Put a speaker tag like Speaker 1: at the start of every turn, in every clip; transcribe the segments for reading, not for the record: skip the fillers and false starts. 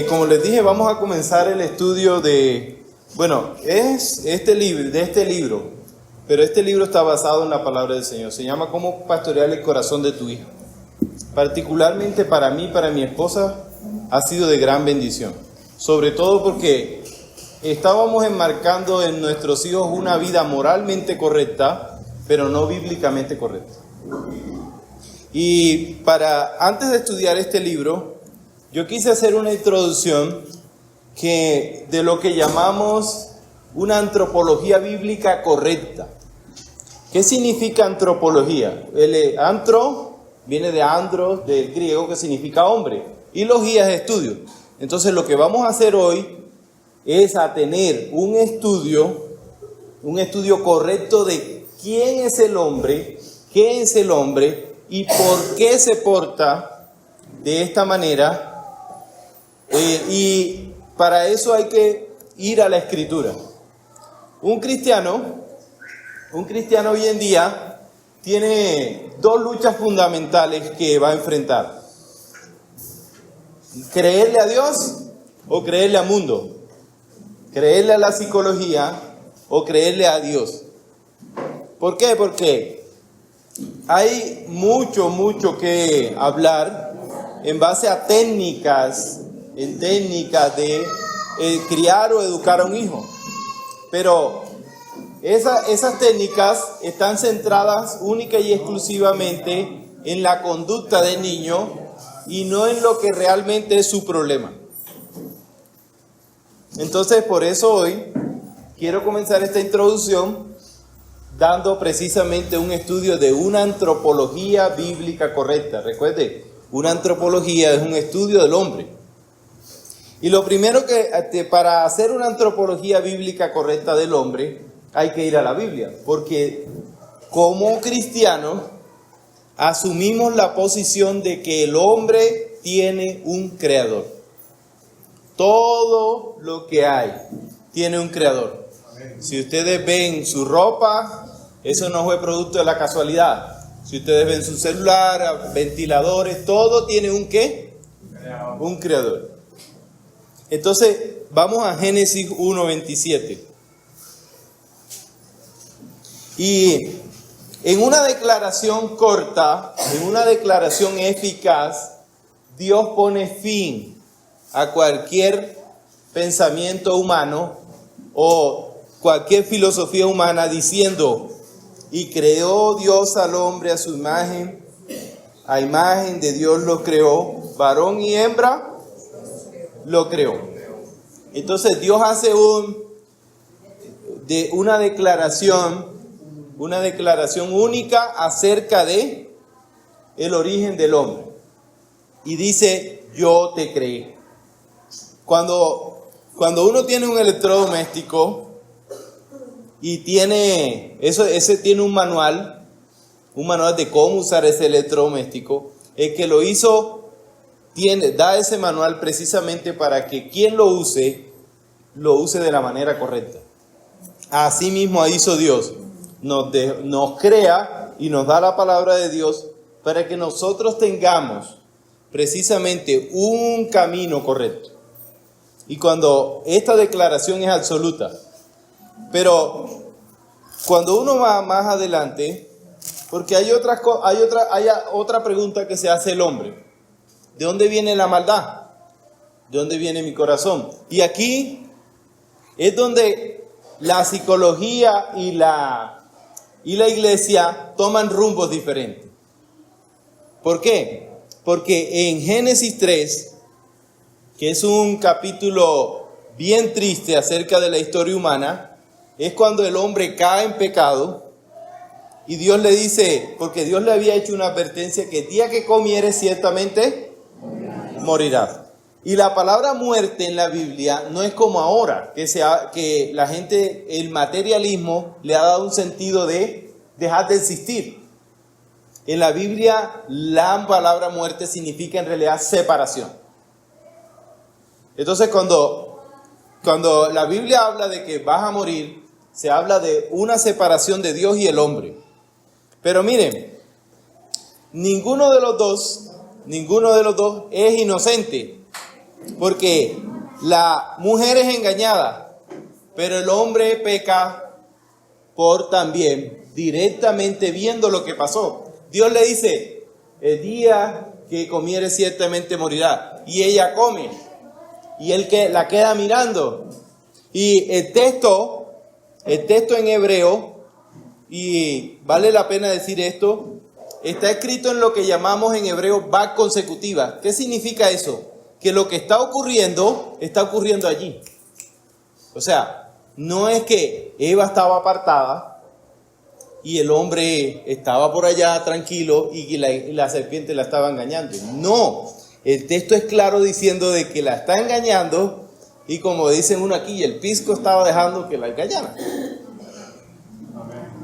Speaker 1: Como les dije, vamos a comenzar el estudio de este libro, pero este libro está basado en la palabra del Señor. Se llama Cómo pastorear el corazón de tu hijo. Particularmente para mí, para mi esposa, ha sido de gran bendición. Sobre todo porque estábamos enmarcando en nuestros hijos una vida moralmente correcta, pero no bíblicamente correcta. Y antes de estudiar este libro, yo quise hacer una introducción de lo que llamamos una antropología bíblica correcta. ¿Qué significa antropología? El antro viene de andros, del griego, que significa hombre, y logía es estudio. Entonces lo que vamos a hacer hoy es a tener un estudio correcto de quién es el hombre, qué es el hombre y por qué se porta de esta manera. Y para eso hay que ir a la Escritura. Un cristiano hoy en día tiene dos luchas fundamentales que va a enfrentar: creerle a Dios o creerle al mundo, creerle a la psicología o creerle a Dios. ¿Por qué? Porque hay mucho que hablar en base a técnicas de criar o educar a un hijo. Pero esas técnicas están centradas única y exclusivamente en la conducta del niño y no en lo que realmente es su problema. Entonces, por eso hoy quiero comenzar esta introducción dando precisamente un estudio de una antropología bíblica correcta. Recuerde, una antropología es un estudio del hombre. Y lo primero para hacer una antropología bíblica correcta del hombre, hay que ir a la Biblia, porque como cristianos asumimos la posición de que el hombre tiene un creador. Todo lo que hay tiene un creador. Si ustedes ven su ropa, eso no fue producto de la casualidad. Si ustedes ven su celular, ventiladores, todo tiene un ¿qué? Un creador. Entonces, vamos a Génesis 1:27. Y en una declaración corta, en una declaración eficaz, Dios pone fin a cualquier pensamiento humano o cualquier filosofía humana diciendo: y creó Dios al hombre a su imagen, a imagen de Dios lo creó, varón y hembra lo creó. Entonces Dios hace una declaración única acerca de el origen del hombre. Y dice: yo te creé. Cuando uno tiene un electrodoméstico y ese tiene un manual de cómo usar ese electrodoméstico, el que lo hizo da ese manual precisamente para que quien lo use de la manera correcta. Así mismo hizo Dios. Nos crea y nos da la palabra de Dios para que nosotros tengamos precisamente un camino correcto. Y cuando esta declaración es absoluta, pero cuando uno va más adelante, porque hay otra pregunta que se hace el hombre: ¿de dónde viene la maldad? ¿De dónde viene mi corazón? Y aquí es donde la psicología y la iglesia toman rumbos diferentes. ¿Por qué? Porque en Génesis 3, que es un capítulo bien triste acerca de la historia humana, es cuando el hombre cae en pecado y Dios le dice, porque Dios le había hecho una advertencia, que el día que comieres ciertamente morirás. Y la palabra muerte en la Biblia no es como ahora, que la gente, el materialismo le ha dado un sentido de dejar de existir. En la Biblia la palabra muerte significa en realidad separación. Entonces cuando la Biblia habla de que vas a morir, se habla de una separación de Dios y el hombre. Pero miren, ninguno de los dos es inocente. Porque la mujer es engañada, pero el hombre peca por también directamente viendo lo que pasó. Dios le dice, el día que comiere ciertamente morirá. Y ella come. Y él que la queda mirando. Y el texto en hebreo, y vale la pena decir esto, está escrito en lo que llamamos en hebreo bak consecutiva. ¿Qué significa eso? Que lo que está ocurriendo allí. O sea, no es que Eva estaba apartada y el hombre estaba por allá tranquilo y la serpiente la estaba engañando. No, el texto es claro diciendo de que la está engañando y como dicen uno aquí, el pisco estaba dejando que la engañara.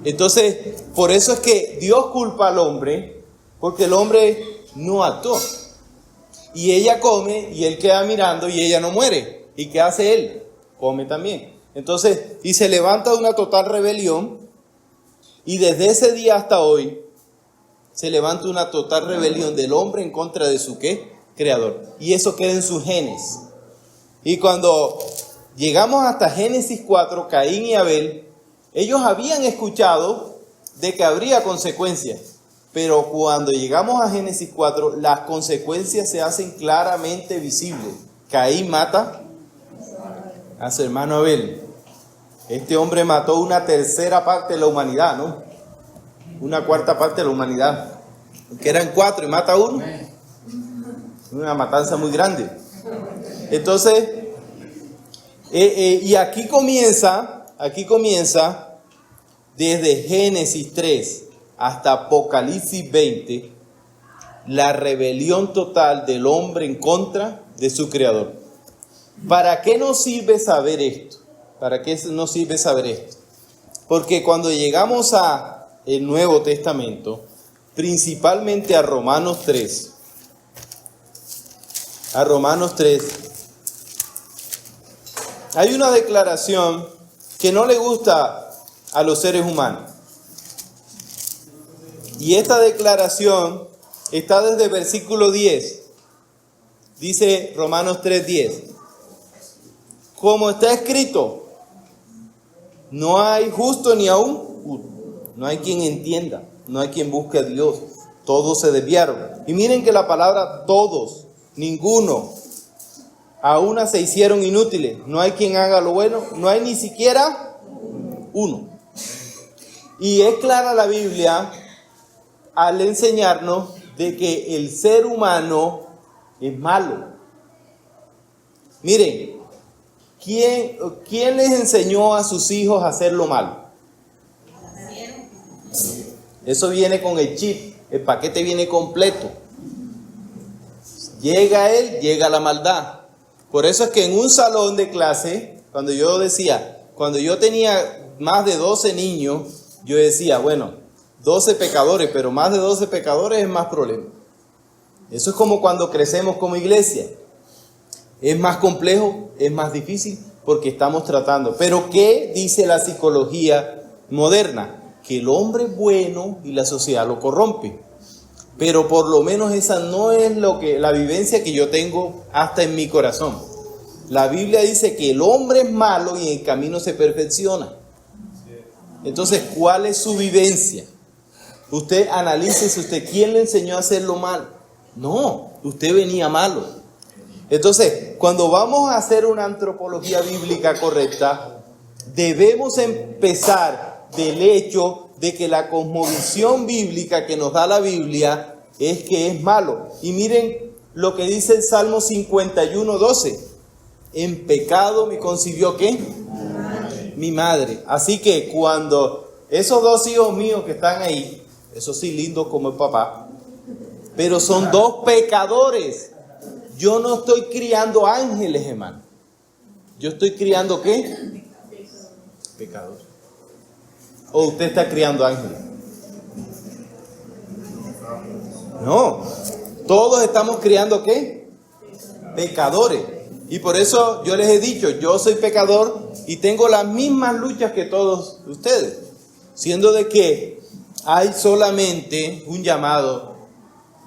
Speaker 1: Entonces, por eso es que Dios culpa al hombre, porque el hombre no actuó. Y ella come y él queda mirando y ella no muere. ¿Y qué hace él? Come también. Entonces, y se levanta una total rebelión. Y desde ese día hasta hoy, se levanta una total rebelión del hombre en contra de su ¿qué? Creador. Y eso queda en sus genes. Y cuando llegamos hasta Génesis 4, Caín y Abel, ellos habían escuchado de que habría consecuencias. Pero cuando llegamos a Génesis 4, las consecuencias se hacen claramente visibles. Caín mata a su hermano Abel. Este hombre mató una tercera parte de la humanidad, ¿no? Una cuarta parte de la humanidad. Que eran 4 y mata uno. Una matanza muy grande. Entonces, y aquí comienza desde Génesis 3 hasta Apocalipsis 20, la rebelión total del hombre en contra de su creador. ¿Para qué nos sirve saber esto? ¿Para qué nos sirve saber esto? Porque cuando llegamos a el Nuevo Testamento, principalmente a Romanos 3, hay una declaración que no le gusta a los seres humanos. Y esta declaración está desde el versículo 10. Dice Romanos 3:10. Como está escrito, no hay justo ni aún uno. No hay quien entienda, no hay quien busque a Dios. Todos se desviaron. Y miren que la palabra todos, ninguno, a una se hicieron inútiles. No hay quien haga lo bueno, no hay ni siquiera uno. Y es clara la Biblia al enseñarnos de que el ser humano es malo. Miren, ¿quién les enseñó a sus hijos a hacer lo malo? Eso viene con el chip, el paquete viene completo. Llega él, llega la maldad. Por eso es que en un salón de clase, cuando yo tenía más de 12 niños, yo decía, bueno, 12 pecadores, pero más de 12 pecadores es más problema. Eso es como cuando crecemos como iglesia. Es más complejo, es más difícil, porque estamos tratando. Pero ¿qué dice la psicología moderna? Que el hombre es bueno y la sociedad lo corrompe. Pero por lo menos esa no es la vivencia que yo tengo hasta en mi corazón. La Biblia dice que el hombre es malo y en el camino se perfecciona. Entonces, ¿cuál es su vivencia? Usted analícese, ¿quién le enseñó a hacerlo mal? No, usted venía malo. Entonces, cuando vamos a hacer una antropología bíblica correcta, debemos empezar del hecho de que la cosmovisión bíblica que nos da la Biblia es que es malo. Y miren lo que dice el Salmo 51:12. En pecado me concibió ¿qué? Mi madre. Así que cuando esos 2 hijos míos que están ahí, esos sí lindos como el papá, pero son 2 pecadores. Yo no estoy criando ángeles, hermano. Yo estoy criando ¿qué? Pecadores. ¿O usted está criando ángeles? No. Todos estamos criando ¿qué? Pecadores. Y por eso yo les he dicho, yo soy pecador y tengo las mismas luchas que todos ustedes. Siendo de que hay solamente un llamado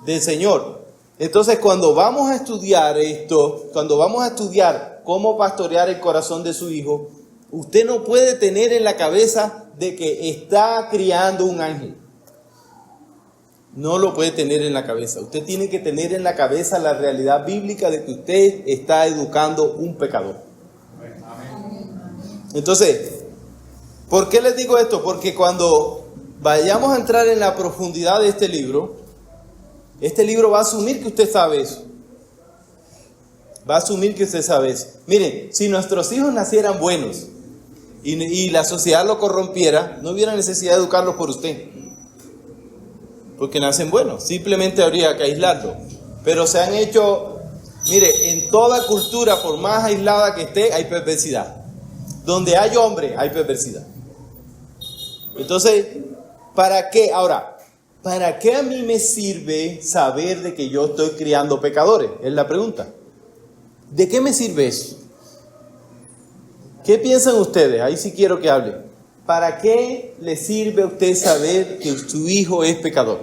Speaker 1: del Señor. Entonces, cuando vamos a estudiar esto, cuando vamos a estudiar cómo pastorear el corazón de su hijo, usted no puede tener en la cabeza de que está criando un ángel. No lo puede tener en la cabeza. Usted tiene que tener en la cabeza la realidad bíblica de que usted está educando un pecador. Entonces, ¿por qué les digo esto? Porque cuando vayamos a entrar en la profundidad de este libro va a asumir que usted sabe eso. Va a asumir que usted sabe eso. Miren, si nuestros hijos nacieran buenos y la sociedad lo corrompiera, no hubiera necesidad de educarlos por usted. Porque nacen buenos, simplemente habría que aislarlos. Pero se han hecho, mire, en toda cultura, por más aislada que esté, hay perversidad. Donde hay hombre, hay perversidad. Entonces, ¿para qué? Ahora, ¿para qué a mí me sirve saber de que yo estoy criando pecadores? Es la pregunta. ¿De qué me sirve eso? ¿Qué piensan ustedes? Ahí sí quiero que hablen. ¿Para qué le sirve a usted saber que su hijo es pecador?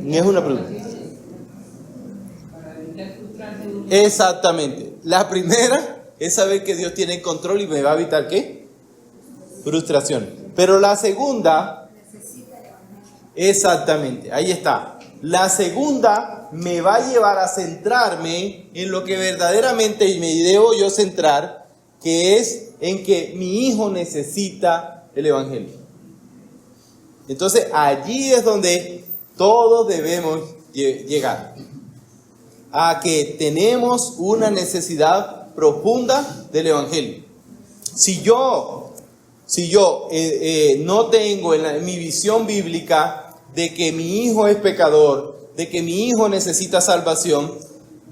Speaker 1: Es una pregunta. Exactamente. La primera es saber que Dios tiene el control y me va a evitar ¿qué? Frustración. Pero la segunda, exactamente, ahí está. La segunda me va a llevar a centrarme en lo que verdaderamente me debo yo centrar, que es en que mi hijo necesita el Evangelio. Entonces allí es donde todos debemos llegar. A que tenemos una necesidad profunda del Evangelio. Si yo no tengo en mi visión bíblica de que mi hijo es pecador, de que mi hijo necesita salvación,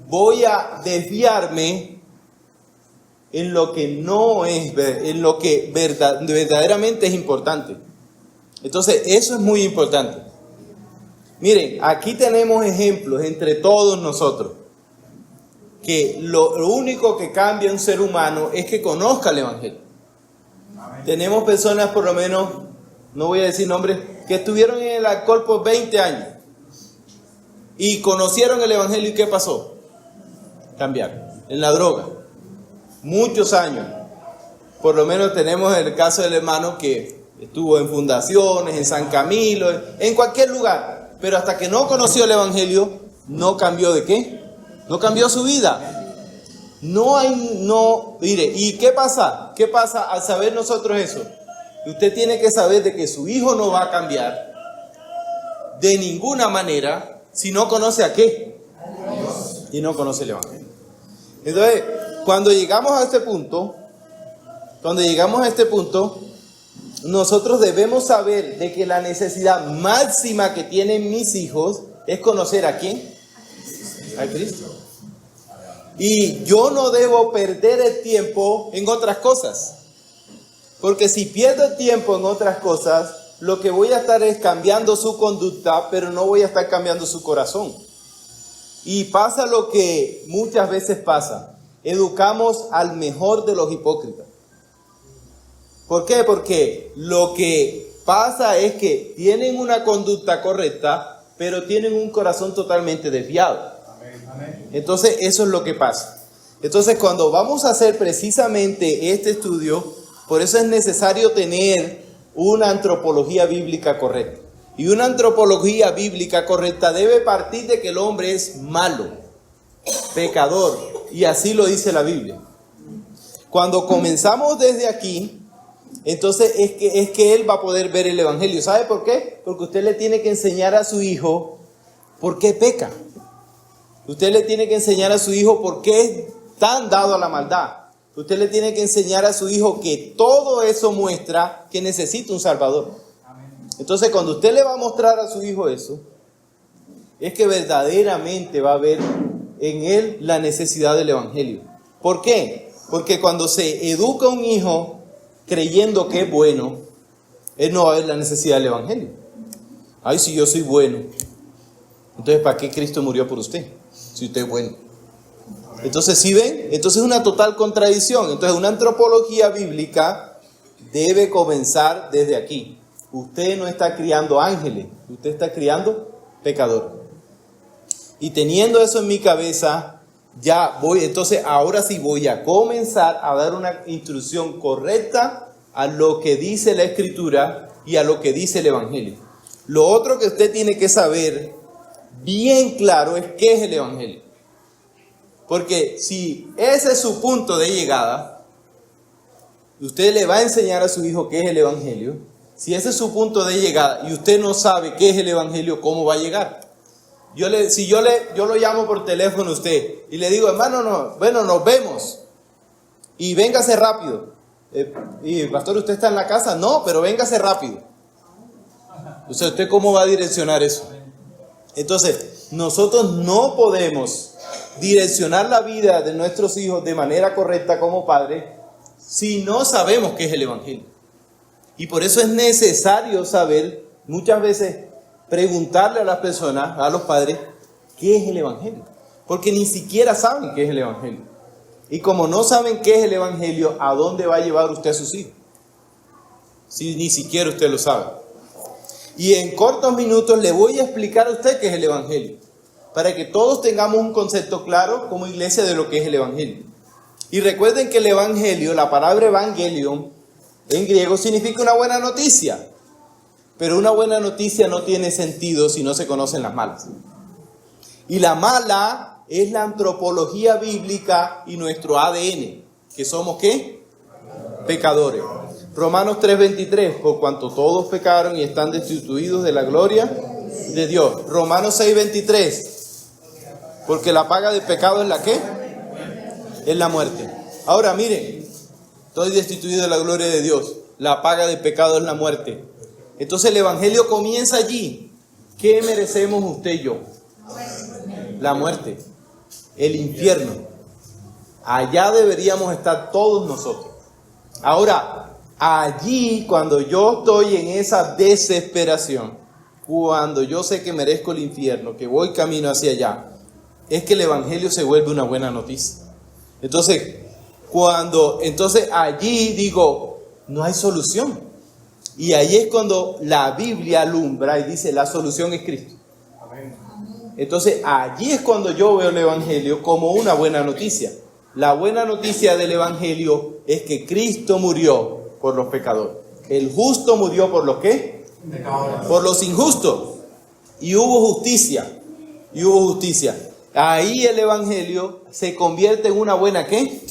Speaker 1: voy a desviarme en lo que no es, en lo que verdaderamente es importante. Entonces, eso es muy importante. Miren, aquí tenemos ejemplos entre todos nosotros, que lo único que cambia un ser humano es que conozca el Evangelio. Amén. Tenemos personas, por lo menos, no voy a decir nombres, que estuvieron en el alcohol por 20 años y conocieron el Evangelio. ¿Y qué pasó? Cambiaron. En la droga. Muchos años. Por lo menos tenemos el caso del hermano que estuvo en fundaciones, en San Camilo, en cualquier lugar. Pero hasta que no conoció el Evangelio, no cambió ¿de qué? No cambió su vida. Mire, ¿y qué pasa? ¿Qué pasa al saber nosotros eso? Usted tiene que saber de que su hijo no va a cambiar de ninguna manera si no conoce a qué. A Dios. Y no conoce el Evangelio. Entonces, cuando llegamos a este punto, nosotros debemos saber de que la necesidad máxima que tienen mis hijos es conocer a quién, a Cristo. Y yo no debo perder el tiempo en otras cosas, porque si pierdo el tiempo en otras cosas, lo que voy a estar es cambiando su conducta, pero no voy a estar cambiando su corazón. Y pasa lo que muchas veces pasa. Educamos al mejor de los hipócritas. ¿Por qué? Porque lo que pasa es que tienen una conducta correcta, pero tienen un corazón totalmente desviado. Amén. Entonces, eso es lo que pasa. Entonces, cuando vamos a hacer precisamente este estudio, por eso es necesario tener una antropología bíblica correcta. Y una antropología bíblica correcta debe partir de que el hombre es malo, pecador, y así lo dice la Biblia. Cuando comenzamos desde aquí, entonces es que él va a poder ver el Evangelio. ¿Sabe por qué? Porque usted le tiene que enseñar a su hijo por qué peca. Usted le tiene que enseñar a su hijo por qué es tan dado a la maldad. Usted le tiene que enseñar a su hijo que todo eso muestra que necesita un Salvador. Entonces, cuando usted le va a mostrar a su hijo eso, es que verdaderamente va a ver en él la necesidad del Evangelio. ¿Por qué? Porque cuando se educa un hijo creyendo que es bueno, él no va a ver la necesidad del Evangelio. Ay, si yo soy bueno, entonces ¿para qué Cristo murió por usted? Si usted es bueno. Entonces, ¿sí ven? Entonces es una total contradicción. Entonces, una antropología bíblica debe comenzar desde aquí. Usted no está criando ángeles, usted está criando pecadores. Y teniendo eso en mi cabeza, entonces ahora sí voy a comenzar a dar una instrucción correcta a lo que dice la Escritura y a lo que dice el Evangelio. Lo otro que usted tiene que saber bien claro es qué es el Evangelio. Porque si ese es su punto de llegada, usted le va a enseñar a su hijo qué es el Evangelio. Si ese es su punto de llegada y usted no sabe qué es el Evangelio, ¿cómo va a llegar? Yo lo llamo por teléfono a usted y le digo, hermano, nos vemos y véngase rápido. Y pastor, ¿usted está en la casa? No, pero véngase rápido. Entonces, ¿usted cómo va a direccionar eso? Entonces, nosotros no podemos direccionar la vida de nuestros hijos de manera correcta como padres si no sabemos qué es el Evangelio. Y por eso es necesario saber, muchas veces, preguntarle a las personas, a los padres, ¿qué es el Evangelio? Porque ni siquiera saben qué es el Evangelio. Y como no saben qué es el Evangelio, ¿a dónde va a llevar usted a sus hijos? Si ni siquiera usted lo sabe. Y en cortos minutos le voy a explicar a usted qué es el Evangelio, para que todos tengamos un concepto claro como iglesia de lo que es el Evangelio. Y recuerden que el Evangelio, la palabra evangelion, en griego significa una buena noticia. Pero una buena noticia no tiene sentido si no se conocen las malas. Y la mala es la antropología bíblica y nuestro ADN, que somos ¿qué? Pecadores. Romanos 3:23, por cuanto todos pecaron y están destituidos de la gloria de Dios. Romanos 6:23, porque la paga del pecado es la ¿qué? Es la muerte. Ahora miren, estoy destituido de la gloria de Dios. La paga del pecado es la muerte. Entonces el Evangelio comienza allí. ¿Qué merecemos usted y yo? La muerte, el infierno. Allá deberíamos estar todos nosotros. Ahora, allí cuando yo estoy en esa desesperación, cuando yo sé que merezco el infierno, que voy camino hacia allá, es que el Evangelio se vuelve una buena noticia. Entonces allí digo, no hay solución. Y ahí es cuando la Biblia alumbra y dice, la solución es Cristo. Entonces allí es cuando yo veo el Evangelio como una buena noticia. La buena noticia del Evangelio es que Cristo murió por los pecadores. El justo murió por los ¿qué? Por los injustos. Y hubo justicia. Ahí el Evangelio se convierte en una buena ¿qué?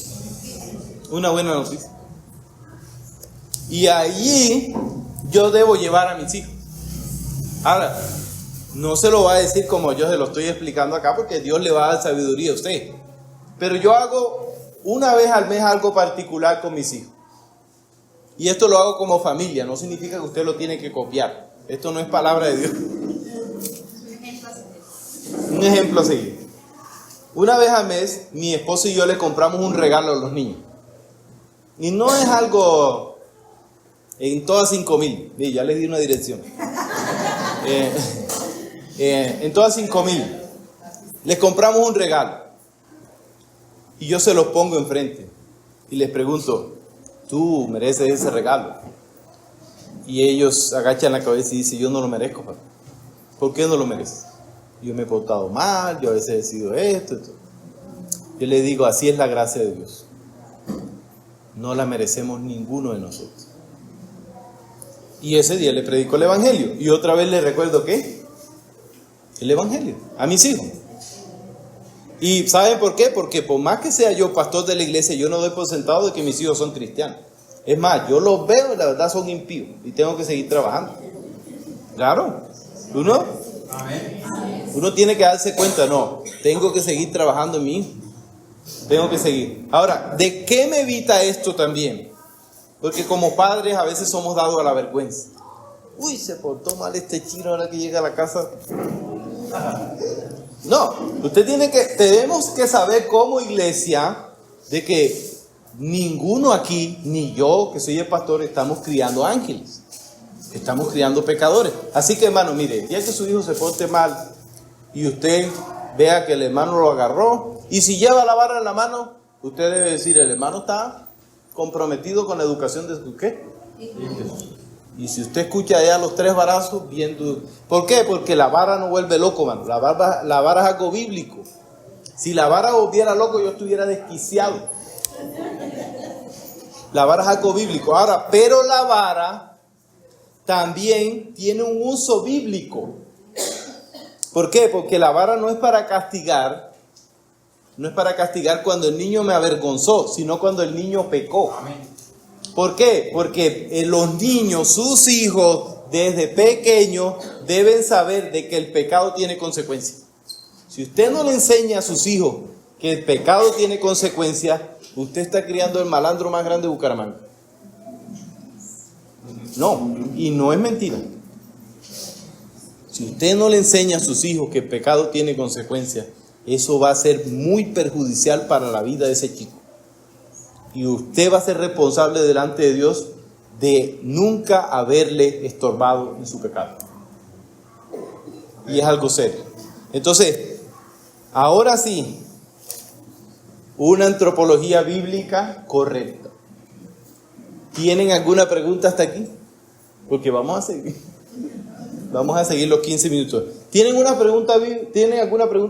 Speaker 1: Una buena noticia. Y allí yo debo llevar a mis hijos. Ahora, no se lo va a decir como yo se lo estoy explicando acá, porque Dios le va a dar sabiduría a usted. Pero yo hago una vez al mes algo particular con mis hijos. Y esto lo hago como familia, no significa que usted lo tiene que copiar. Esto no es palabra de Dios. Un ejemplo a seguir. Una vez al mes, mi esposo y yo le compramos un regalo a los niños. Y no es algo en todas 5,000. Ya les di una dirección. En todas 5,000. Les compramos un regalo. Y yo se los pongo enfrente. Y les pregunto, ¿tú mereces ese regalo? Y ellos agachan la cabeza y dicen, yo no lo merezco, papá. ¿Por qué no lo mereces? Yo me he portado mal, yo a veces he sido esto. Yo le digo, así es la gracia de Dios. No la merecemos ninguno de nosotros. Y ese día le predico el Evangelio. Y otra vez le recuerdo ¿qué? El Evangelio a mis hijos. ¿Y saben por qué? Porque por más que sea yo pastor de la iglesia, yo no doy por sentado de que mis hijos son cristianos. Es más, yo los veo y la verdad son impíos. Y tengo que seguir trabajando. Claro. Uno tiene que darse cuenta, no, tengo que seguir trabajando en mí. Tengo que seguir. Ahora, ¿de qué me evita esto también? Porque como padres a veces somos dados a la vergüenza. Uy, se portó mal este chino ahora que llega a la casa. No, tenemos que saber como iglesia de que ninguno aquí, ni yo que soy el pastor, estamos criando ángeles. Estamos criando pecadores. Así que hermano, mire, ya que su hijo se porte mal y usted vea que el hermano lo agarró, y si lleva la vara en la mano, usted debe decir, el hermano está comprometido con la educación de su ¿qué? Y si usted escucha ya los 3 varazos, bien duro. ¿Por qué? Porque la vara no vuelve loco, mano. La vara es algo bíblico. Si la vara volviera loco, yo estuviera desquiciado. La vara es algo bíblico. Ahora, pero la vara también tiene un uso bíblico. ¿Por qué? Porque la vara no es para castigar. No es para castigar cuando el niño me avergonzó, sino cuando el niño pecó. ¿Por qué? Porque los niños, sus hijos, desde pequeños, deben saber de que el pecado tiene consecuencias. Si usted no le enseña a sus hijos que el pecado tiene consecuencias, usted está criando el malandro más grande de Bucaramanga. No, y no es mentira. Si usted no le enseña a sus hijos que el pecado tiene consecuencias, eso va a ser muy perjudicial para la vida de ese chico. Y usted va a ser responsable delante de Dios de nunca haberle estorbado en su pecado. Y es algo serio. Entonces, ahora sí, una antropología bíblica correcta. ¿Tienen alguna pregunta hasta aquí? Porque vamos a seguir los 15 minutos. ¿Tienen alguna pregunta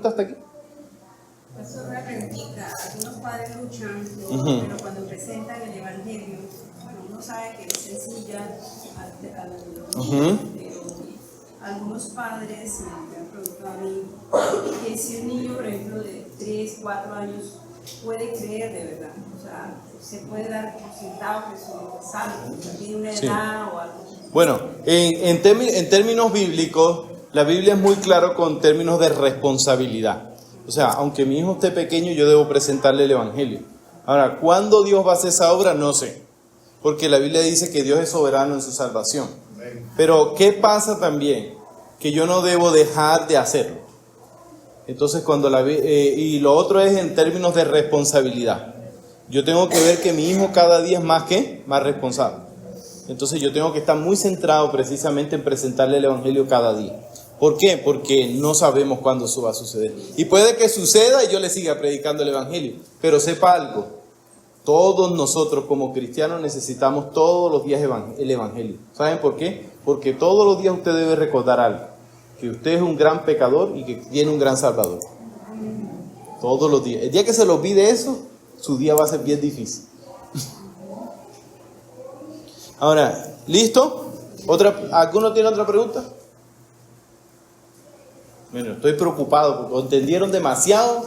Speaker 1: hasta aquí?
Speaker 2: Eso es una preguntita. Algunos padres luchan, pero cuando presentan el evangelio, bueno, uno sabe que es sencilla pero algunos padres me han preguntado a mí que si un niño, por ejemplo, de 3, 4 años puede creer de verdad, o sea, se puede dar por sentado que es salvo, tiene una edad o algo.
Speaker 1: Bueno, en términos bíblicos, la Biblia es muy claro con términos de responsabilidad. O sea, aunque mi hijo esté pequeño, yo debo presentarle el evangelio. Ahora, ¿cuándo Dios va a hacer esa obra? No sé. Porque la Biblia dice que Dios es soberano en su salvación. Pero, ¿qué pasa también? Que yo no debo dejar de hacerlo. Entonces, y lo otro es en términos de responsabilidad. Yo tengo que ver que mi hijo cada día es más responsable. Entonces, yo tengo que estar muy centrado precisamente en presentarle el evangelio cada día. ¿Por qué? Porque no sabemos cuándo eso va a suceder. Y puede que suceda y yo le siga predicando el evangelio. Pero sepa algo, todos nosotros como cristianos necesitamos todos los días el evangelio. ¿Saben por qué? Porque todos los días usted debe recordar algo. Que usted es un gran pecador y que tiene un gran salvador. Todos los días. El día que se le olvide eso, su día va a ser bien difícil. Ahora, ¿listo? ¿Alguno tiene otra pregunta? Bueno, estoy preocupado porque entendieron demasiado.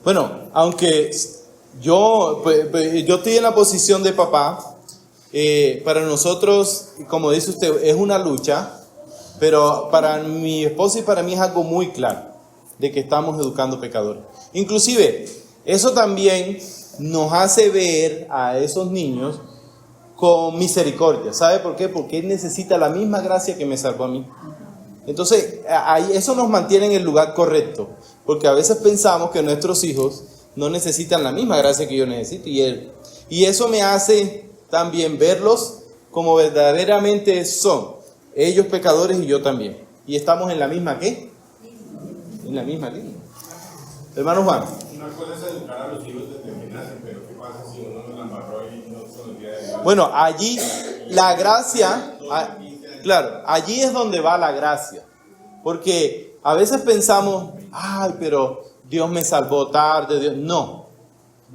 Speaker 1: Bueno, aunque yo estoy en la posición de papá, para nosotros, como dice usted, es una lucha. Pero para mi esposa y para mí es algo muy claro, de que estamos educando pecadores. Inclusive, eso también nos hace ver a esos niños con misericordia. ¿Sabe por qué? Porque él necesita la misma gracia que me salvó a mí. Entonces, eso nos mantiene en el lugar correcto. Porque a veces pensamos que nuestros hijos no necesitan la misma gracia que yo necesito. Y eso me hace también verlos como verdaderamente son. Ellos pecadores y yo también. Y estamos en la misma ¿qué? En la misma línea. Hermano Juan.
Speaker 3: Una cosa es educar a los hijos desde que nacen, pero ¿qué pasa si uno no la embarró y no se los olvida de Dios?
Speaker 1: Bueno, allí la gracia, claro, allí es donde va la gracia. Porque a veces pensamos, ay, pero Dios me salvó tarde. Dios. No,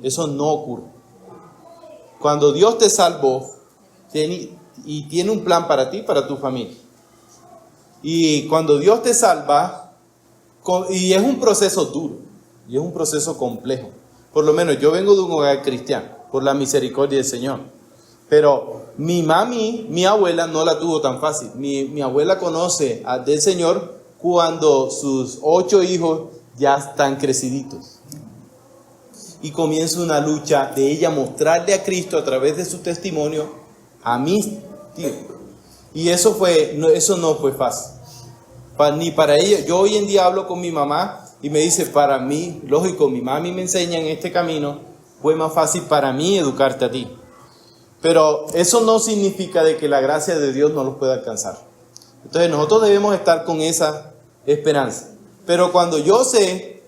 Speaker 1: eso no ocurre. Cuando Dios te salvó, y tiene un plan para ti y para tu familia. Y cuando Dios te salva, y es un proceso duro, y es un proceso complejo. Por lo menos yo vengo de un hogar cristiano, por la misericordia del Señor. Pero mi abuela no la tuvo tan fácil. Mi abuela conoce del Señor cuando sus 8 hijos ya están creciditos. Y comienza una lucha de ella mostrarle a Cristo a través de su testimonio a mis tíos. Y eso no fue fácil. Ni para ella. Yo hoy en día hablo con mi mamá y me dice, para mí, lógico, mi mami me enseña en este camino, fue más fácil para mí educarte a ti. Pero eso no significa de que la gracia de Dios no los pueda alcanzar. Entonces nosotros debemos estar con esa esperanza. Pero cuando yo sé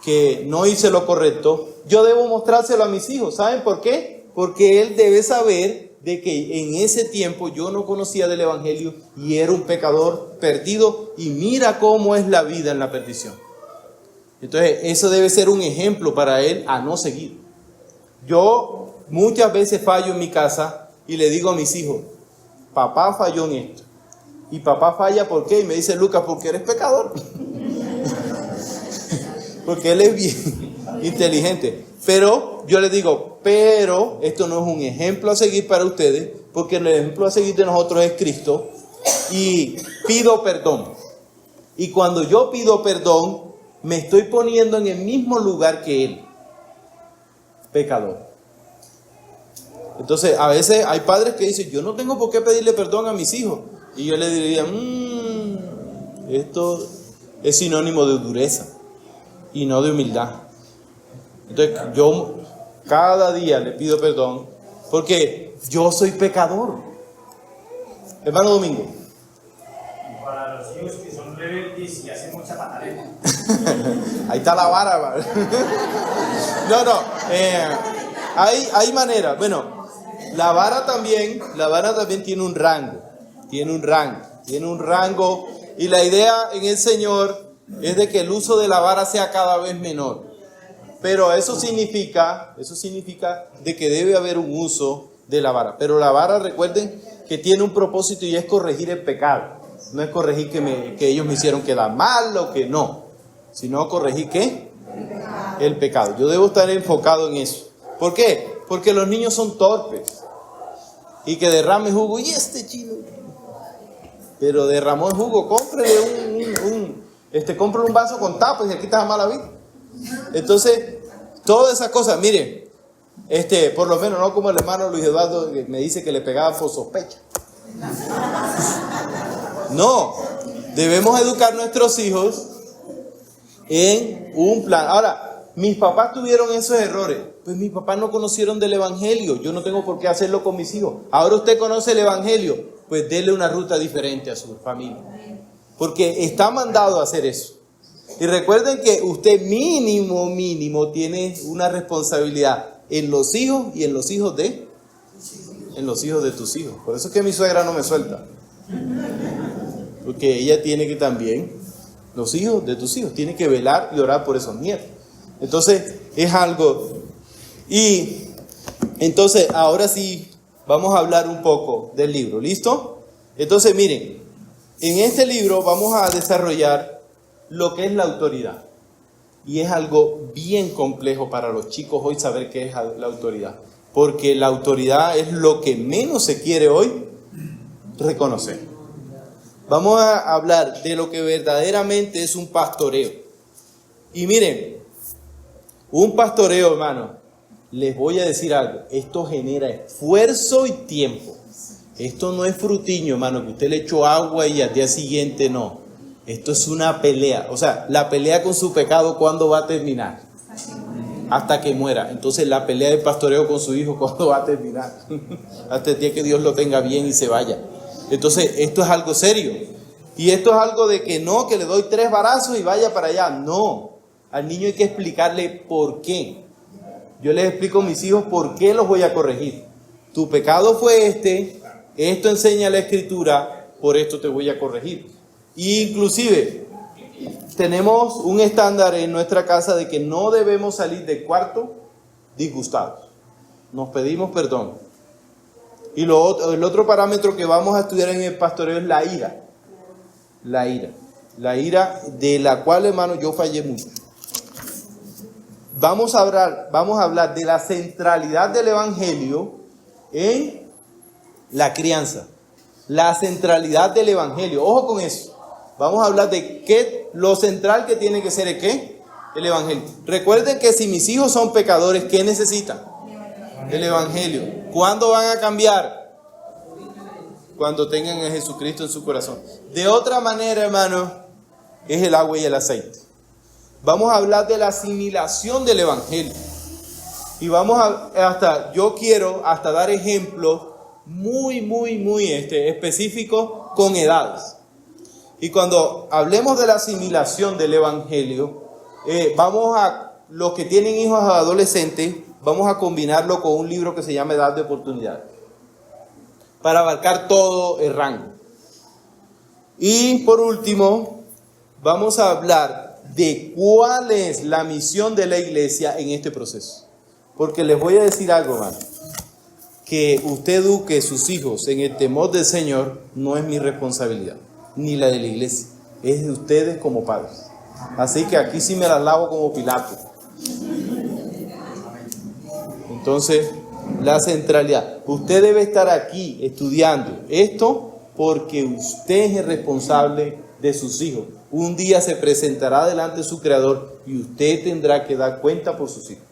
Speaker 1: que no hice lo correcto, yo debo mostrárselo a mis hijos. ¿Saben por qué? Porque él debe saber de que en ese tiempo yo no conocía del evangelio y era un pecador perdido, y mira cómo es la vida en la perdición. Entonces eso debe ser un ejemplo para él a no seguir. Yo muchas veces fallo en mi casa y le digo a mis hijos, papá falló en esto. Y papá falla, ¿por qué? Y me dice, Lucas, porque eres pecador. Porque él es bien inteligente. Pero yo les digo, pero esto no es un ejemplo a seguir para ustedes, porque el ejemplo a seguir de nosotros es Cristo. Y pido perdón. Y cuando yo pido perdón, me estoy poniendo en el mismo lugar que él, pecador. Entonces, a veces hay padres que dicen, yo no tengo por qué pedirle perdón a mis hijos. Y yo le diría, esto es sinónimo de dureza y no de humildad. Entonces, yo cada día le pido perdón porque yo soy pecador. Hermano Domingo.
Speaker 4: Para los hijos que son rebeldes y hacen mucha pataleta.
Speaker 1: Ahí está la vara. No. Hay manera. Bueno, la vara también tiene un rango. Tiene un rango. Y la idea en el Señor es de que el uso de la vara sea cada vez menor. Pero eso significa de que debe haber un uso de la vara. Pero la vara, recuerden que tiene un propósito, y es corregir el pecado. No es corregir que ellos me hicieron quedar mal o que no, sino corregir ¿qué? El pecado. Yo debo estar enfocado en eso. ¿Por qué? Porque los niños son torpes. Y que derrame jugo, y este chino, pero derramó el jugo, cómprele cómprele un vaso con tapa y se quita la mala vida. Entonces, todas esas cosas, miren, por lo menos no como el hermano Luis Eduardo que me dice que le pegaba por sospecha. No, debemos educar a nuestros hijos en un plan. Ahora, mis papás tuvieron esos errores. Pues mis papás no conocieron del evangelio. Yo no tengo por qué hacerlo con mis hijos. Ahora usted conoce el evangelio, pues déle una ruta diferente a su familia. Porque está mandado a hacer eso. Y recuerden que usted mínimo tiene una responsabilidad en los hijos y en los hijos de tus hijos. Por eso es que mi suegra no me suelta. Porque ella tiene que también, los hijos de tus hijos, tiene que velar y orar por esos nietos. Entonces, es algo. Y entonces, ahora sí, vamos a hablar un poco del libro. ¿Listo? Entonces, miren, en este libro vamos a desarrollar lo que es la autoridad. Y es algo bien complejo para los chicos hoy saber qué es la autoridad. Porque la autoridad es lo que menos se quiere hoy reconocer. Vamos a hablar de lo que verdaderamente es un pastoreo. Y miren, un pastoreo, hermano, les voy a decir algo. Esto genera esfuerzo y tiempo. Esto no es frutiño, hermano, que usted le echó agua y al día siguiente no. Esto es una pelea. O sea, la pelea con su pecado, ¿cuándo va a terminar? Hasta que muera. Entonces la pelea del pastoreo con su hijo, ¿cuándo va a terminar? Hasta el día que Dios lo tenga bien y se vaya. Entonces esto es algo serio. Y esto es algo de que no, que le doy 3 varazos y vaya para allá. No, al niño hay que explicarle por qué. Yo les explico a mis hijos por qué los voy a corregir. Tu pecado fue esto enseña la Escritura, por esto te voy a corregir. Y inclusive tenemos un estándar en nuestra casa de que no debemos salir del cuarto disgustados. Nos pedimos perdón. Y el otro parámetro que vamos a estudiar en el pastoreo es la ira. La ira de la cual, hermano, yo fallé mucho. Vamos a hablar de la centralidad del evangelio en la crianza. La centralidad del evangelio. Ojo con eso. Vamos a hablar de qué, lo central que tiene que ser el evangelio. Recuerden que si mis hijos son pecadores, ¿qué necesitan? El evangelio. ¿Cuándo van a cambiar? Cuando tengan a Jesucristo en su corazón. De otra manera, hermano, es el agua y el aceite. Vamos a hablar de la asimilación del evangelio. Y vamos yo quiero hasta dar ejemplos muy específicos con edades. Y cuando hablemos de la asimilación del Evangelio, los que tienen hijos adolescentes, vamos a combinarlo con un libro que se llama Edad de Oportunidad, para abarcar todo el rango. Y por último, vamos a hablar de cuál es la misión de la iglesia en este proceso. Porque les voy a decir algo, hermano, que usted eduque a sus hijos en el temor del Señor no es mi responsabilidad, ni la de la iglesia, es de ustedes como padres. Así que aquí sí me las lavo como Pilato. Entonces, la centralidad. Usted debe estar aquí estudiando esto porque usted es el responsable de sus hijos. Un día se presentará delante de su Creador y usted tendrá que dar cuenta por sus hijos.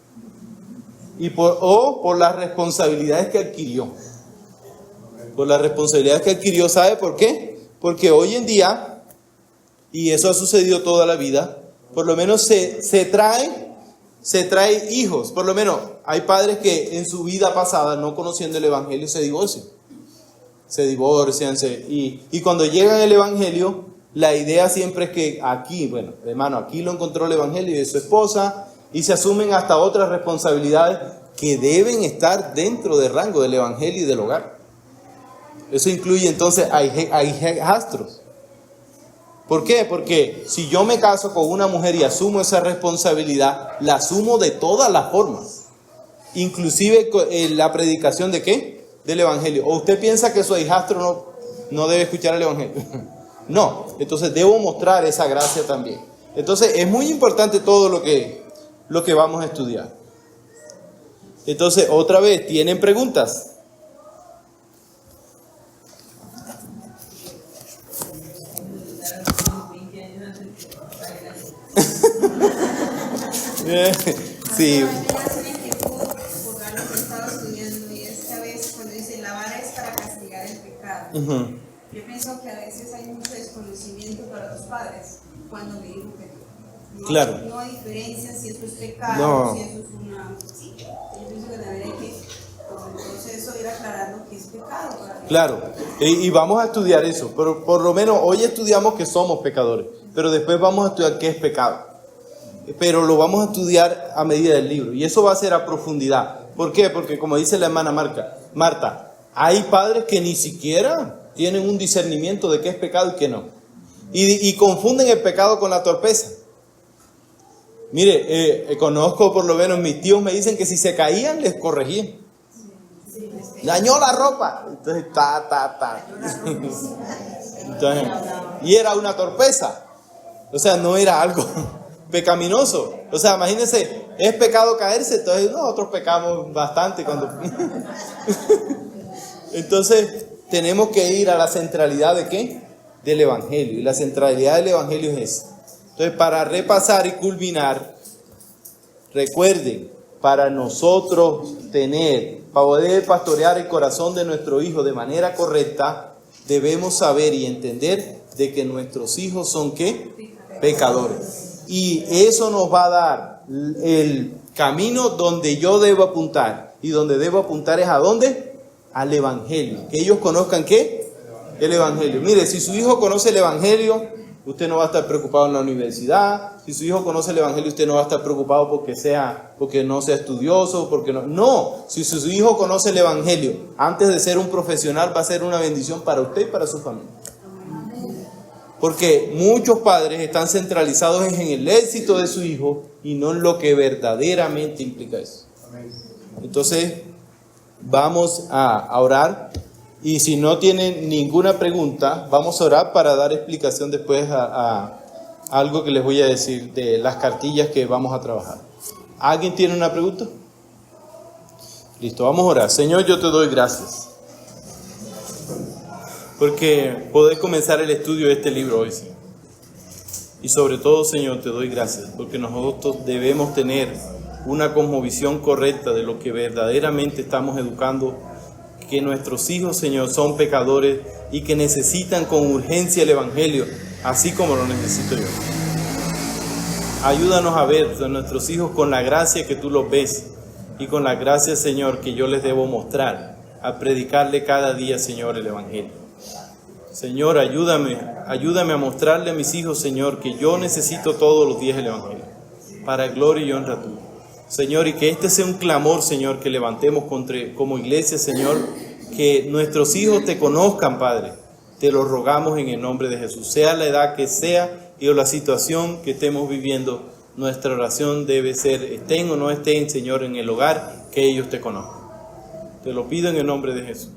Speaker 1: Y por las responsabilidades que adquirió. Por las responsabilidades que adquirió, ¿sabe por qué? Porque hoy en día, y eso ha sucedido toda la vida, por lo menos se trae hijos. Por lo menos hay padres que en su vida pasada, no conociendo el Evangelio, se divorcian. Y cuando llegan al Evangelio, la idea siempre es que aquí, bueno, hermano, aquí lo encontró el Evangelio y de su esposa, y se asumen hasta otras responsabilidades que deben estar dentro del rango del Evangelio y del hogar. Eso incluye entonces a hijastros. ¿Por qué? Porque si yo me caso con una mujer y asumo esa responsabilidad, la asumo de todas las formas. Inclusive la predicación ¿de qué? Del Evangelio. ¿O usted piensa que su hijastro no debe escuchar el Evangelio? No, entonces debo mostrar esa gracia también. Entonces es muy importante todo lo que vamos a estudiar. Entonces, otra vez, ¿tienen preguntas? Sí.
Speaker 2: Yo pienso que a veces hay mucho desconocimiento para los padres cuando le digo que
Speaker 1: claro.
Speaker 2: No hay diferencia si eso es pecado,
Speaker 1: No.
Speaker 2: si eso es una... Sí, yo pienso que también hay que, por el proceso, ir aclarando que es pecado.
Speaker 1: Claro, y vamos a estudiar eso, pero por lo menos hoy estudiamos que somos pecadores, pero después vamos a estudiar qué es pecado. Pero lo vamos a estudiar a medida del libro, y eso va a ser a profundidad. ¿Por qué? Porque como dice la hermana Marta, hay padres que ni siquiera tienen un discernimiento de qué es pecado y qué no. Y confunden el pecado con la torpeza. Mire, conozco por lo menos, mis tíos me dicen que si se caían, les corregían. Dañó la ropa. Entonces, Entonces, y era una torpeza. O sea, no era algo pecaminoso. O sea, imagínense, es pecado caerse, entonces nosotros pecamos bastante cuando... Entonces, tenemos que ir a la centralidad ¿de qué? Del Evangelio. Y la centralidad del Evangelio es esa. Entonces, para repasar y culminar, recuerden, para nosotros para poder pastorear el corazón de nuestro hijo de manera correcta, debemos saber y entender de que nuestros hijos son ¿qué? Pecadores. Y eso nos va a dar el camino donde yo debo apuntar. Y donde debo apuntar es ¿a dónde? Al Evangelio. Que ellos conozcan ¿qué? El Evangelio. Mire, si su hijo conoce el Evangelio, usted no va a estar preocupado en la universidad. Si su hijo conoce el Evangelio, usted no va a estar preocupado porque no sea estudioso, porque no. No, si su hijo conoce el Evangelio, antes de ser un profesional, va a ser una bendición para usted y para su familia. Porque muchos padres están centralizados en el éxito de su hijo y no en lo que verdaderamente implica eso. Entonces, vamos a orar. Y si no tienen ninguna pregunta, vamos a orar para dar explicación después a algo que les voy a decir de las cartillas que vamos a trabajar. ¿Alguien tiene una pregunta? Listo, vamos a orar. Señor, yo te doy gracias porque podés comenzar el estudio de este libro hoy, Señor. Y sobre todo, Señor, te doy gracias porque nosotros debemos tener una cosmovisión correcta de lo que verdaderamente estamos educando, que nuestros hijos, Señor, son pecadores y que necesitan con urgencia el Evangelio, así como lo necesito yo. Ayúdanos a ver a nuestros hijos con la gracia que tú los ves y con la gracia, Señor, que yo les debo mostrar a predicarle cada día, Señor, el Evangelio. Señor, ayúdame a mostrarle a mis hijos, Señor, que yo necesito todos los días el Evangelio, para gloria y honra tuya. Señor, y que este sea un clamor, Señor, que levantemos como iglesia, Señor, que nuestros hijos te conozcan, Padre. Te lo rogamos en el nombre de Jesús. Sea la edad que sea y o la situación que estemos viviendo, nuestra oración debe ser, estén o no estén, Señor, en el hogar, que ellos te conozcan. Te lo pido en el nombre de Jesús.